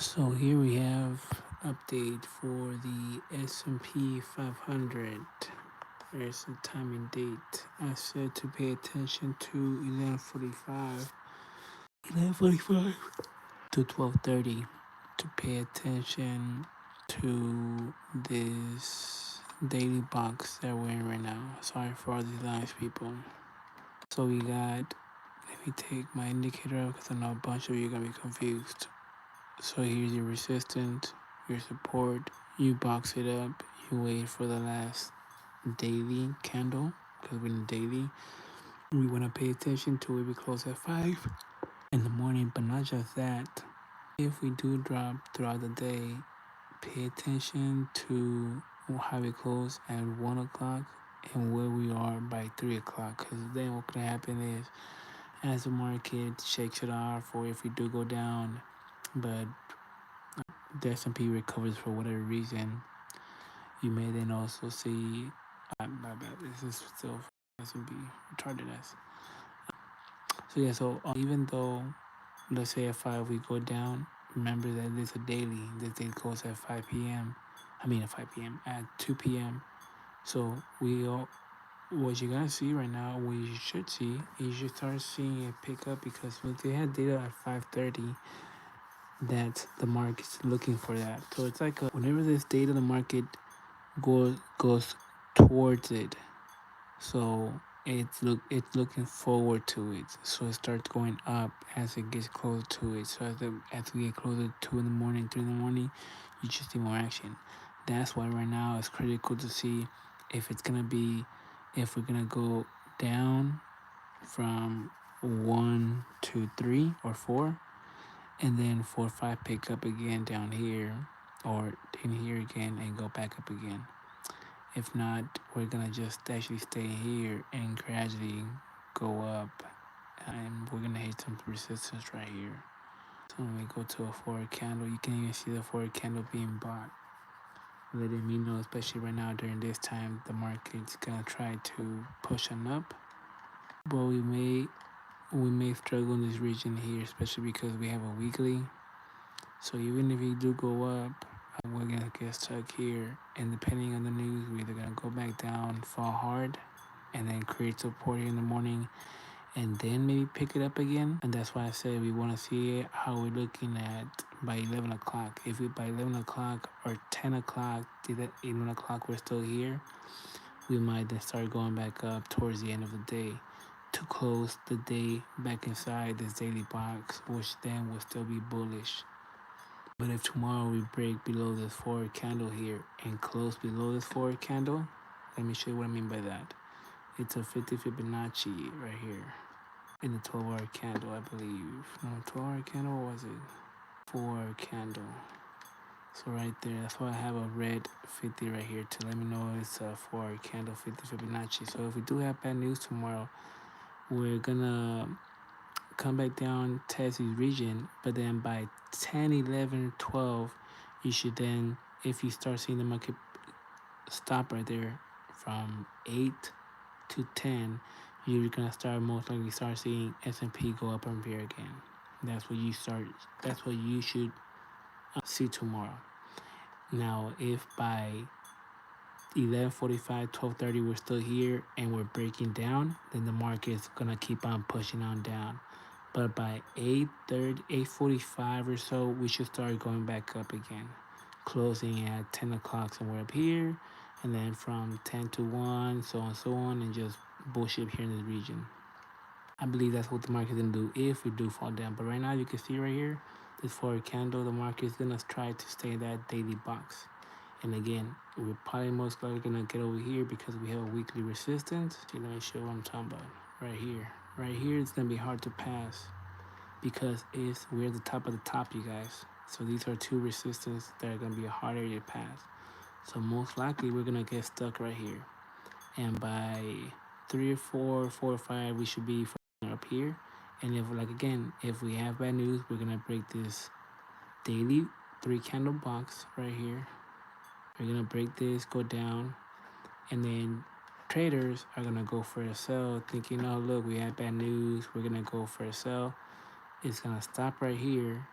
So here we have update for the S&P 500. There's a time and date. I said to pay attention to 11:45 to 12:30 to pay attention to this daily box that we're in right now. Sorry for all these nice people. So we got, let me take my indicator out because I know a bunch of you are going to be confused. So here's your resistance, your support. You box it up. You wait for the last daily candle because we're in daily. We want to pay attention to it. We close at 5 in the morning, but not just that. If we do drop throughout the day, pay attention to how we close at 1 o'clock and where we are by 3 o'clock. Because then what could happen is as the market shakes it off, or if we do go down, but the S&P recovers for whatever reason, you may then also see. My bad. This is still S&P retardedness. So yeah. So even though, let's say at 5 we go down, remember that this is a daily. This day goes at 5 p.m. I mean at 5 p.m. at 2 p.m. So we all. What you're gonna see right now, what you should see, you should start seeing it pick up because when they had data at 5:30, that the market's looking for that. So it's like whenever this data, the market goes towards it. So it's looking forward to it. So it starts going up as it gets close to it. So as we get closer to 2 in the morning, 3 in the morning, you just see more action. That's why right now it's critical to see if it's gonna be if we're gonna go down from 1 to 3 or 4, and then 4 5 pick up again down here or in here again and go back up again. If not, we're gonna just actually stay here and gradually go up, and we're gonna hit some resistance right here. So when we go to a forward candle, you can even see the forward candle being bought, letting me know, especially right now during this time, the market's gonna try to push on up, but we may struggle in this region here, especially because we have a weekly. So even if we do go up, we're gonna get stuck here, and depending on the news, we're either gonna go back down, fall hard, and then create support here in the morning, and then maybe pick it up again. And that's why I said we want to see how we're looking at by 11 o'clock. If we by 11 o'clock or 10 o'clock, 11 o'clock, we're still here, we might then start going back up towards the end of the day to close the day back inside this daily box, which then will still be bullish. But if tomorrow we break below this forward candle here and close below this forward candle, let me show you what I mean by that. It's a 50 Fibonacci right here in the 12-hour candle, I believe. No, 12-hour candle, or was it 4-hour candle? So right there, that's why I have a red 50 right here to let me know it's a 4-hour candle, 50 Fibonacci. So if we do have bad news tomorrow, we're gonna come back down, test this region, but then by 10, 11, 12, you should then, if you start seeing the market stop right there from 8 to 10, you're gonna most likely start seeing S&P go up from here again. That's what you should see tomorrow. Now, if by 11:45, 12:30 we're still here and we're breaking down, then the market is gonna keep on pushing on down. But by 8:30, 8:45 or so, we should start going back up again, closing at 10 o'clock somewhere up here, and then from 10 to 1, so on and so on, and just bullshit here in this region. I believe that's what the market is going to do if we do fall down. But right now, you can see right here, this forward candle, the market is going to try to stay in that daily box. And again, we're probably most likely going to get over here because we have a weekly resistance. See, let me show what I'm talking about. Right here. Right here, it's going to be hard to pass because we're at the top of the top, you guys. So these are two resistance that are going to be harder to pass. So most likely, we're going to get stuck right here. And by 3 or 4, 4 or 5, we should be up here. And if we have bad news, we're going to break this daily 3 candle box right here. We're going to break this, go down, and then traders are going to go for a sell, thinking, oh, look, we have bad news. We're going to go for a sell. It's going to stop right here,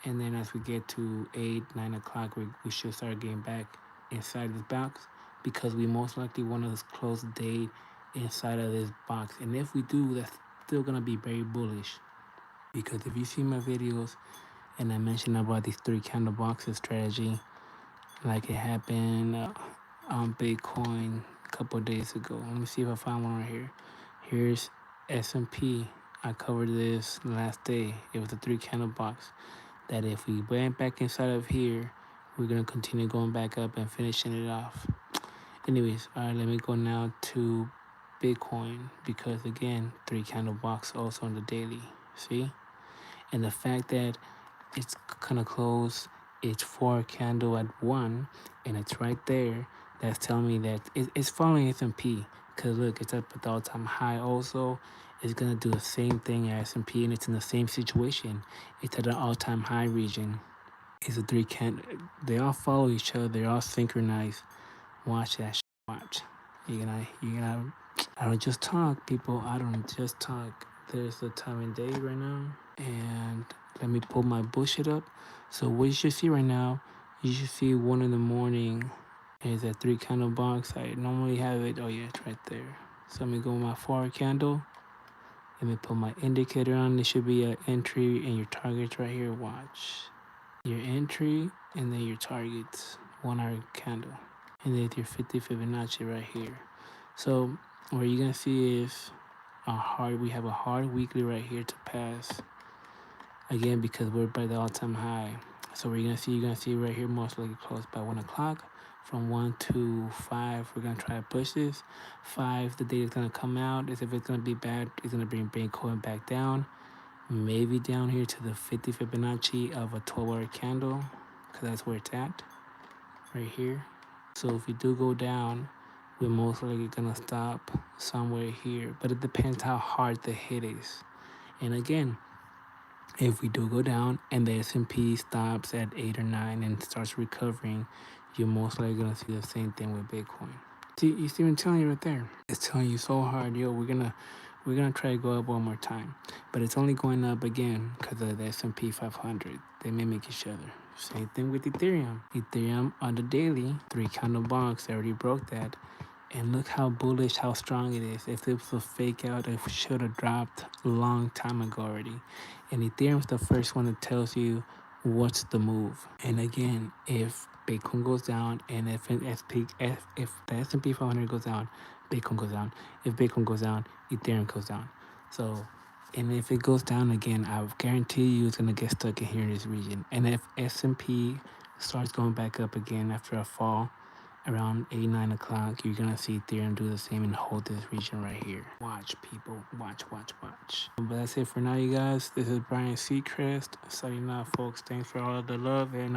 And then as we get to 8, 9 o'clock, we should start getting back inside this box, because we most likely want to close the day inside of this box. And if we do, that's still going to be very bullish. Because if you see my videos and I mentioned about these 3 candle boxes strategy, like it happened on Bitcoin a couple of days ago. Let me see if I find one right here. Here's S&P. I covered this last day. It was a 3 candle box. That if we went back inside of here, we're gonna continue going back up and finishing it off. Anyways, all right, let me go now to Bitcoin, because again, 3 candle box also on the daily. See, and the fact that it's kind of close, it's 4 candle at 1, and it's right there. That's telling me that it's following S&P. Cause look, it's up at the all-time high. Also, it's gonna do the same thing as S&P, and it's in the same situation. It's at an all-time high region. It's a 3 candle. They all follow each other. They're all synchronized. Watch that. Watch. You're gonna. I don't just talk, people. I don't just talk. There's the time and day right now, and let me pull my bullshit up. So what you should see right now, you should see 1 in the morning. Is that 3 candle box? I normally have it. Oh yeah, it's right there. So let me go with my 4 candle. Let me put my indicator on. There should be an entry and your targets right here. Watch your entry and then your targets. 1 hour candle, and then your 50 Fibonacci right here. So what you're gonna see is we have a hard weekly right here to pass. Again, because we're by the all-time high. So you're gonna see right here most likely close by 1 o'clock. From 1 to 5, we're gonna try to push this. 5, the data is gonna come out. If it's gonna be bad, it's gonna bring Bitcoin back down. Maybe down here to the 50 Fibonacci of a 12-hour candle, because that's where it's at, right here. So if we do go down, we're most likely gonna stop somewhere here. But it depends how hard the hit is. And again, if we do go down and the S&P stops at 8 or 9 and starts recovering, you're most likely gonna see the same thing with Bitcoin. See, you see what I'm telling you right there? It's telling you so hard, yo. We're gonna try to go up one more time, but it's only going up again because of the S&P 500. They mimic each other. Same thing with Ethereum. Ethereum on the daily 3 candle box. They already broke that. And look how bullish, how strong it is. If it was a fake out, it should have dropped a long time ago already. And Ethereum's the first one that tells you what's the move. And again, if Bitcoin goes down, and if the S&P 500 goes down, Bitcoin goes down. If Bitcoin goes down, Ethereum goes down. So, and if it goes down again, I guarantee you it's gonna get stuck in here in this region. And if S&P starts going back up again after a fall, around 8, 9 o'clock, you're gonna see Ethereum do the same and hold this region right here. Watch, people. Watch, watch, watch. But that's it for now, you guys. This is Brian Seacrest signing off, folks. Thanks for all of the love, and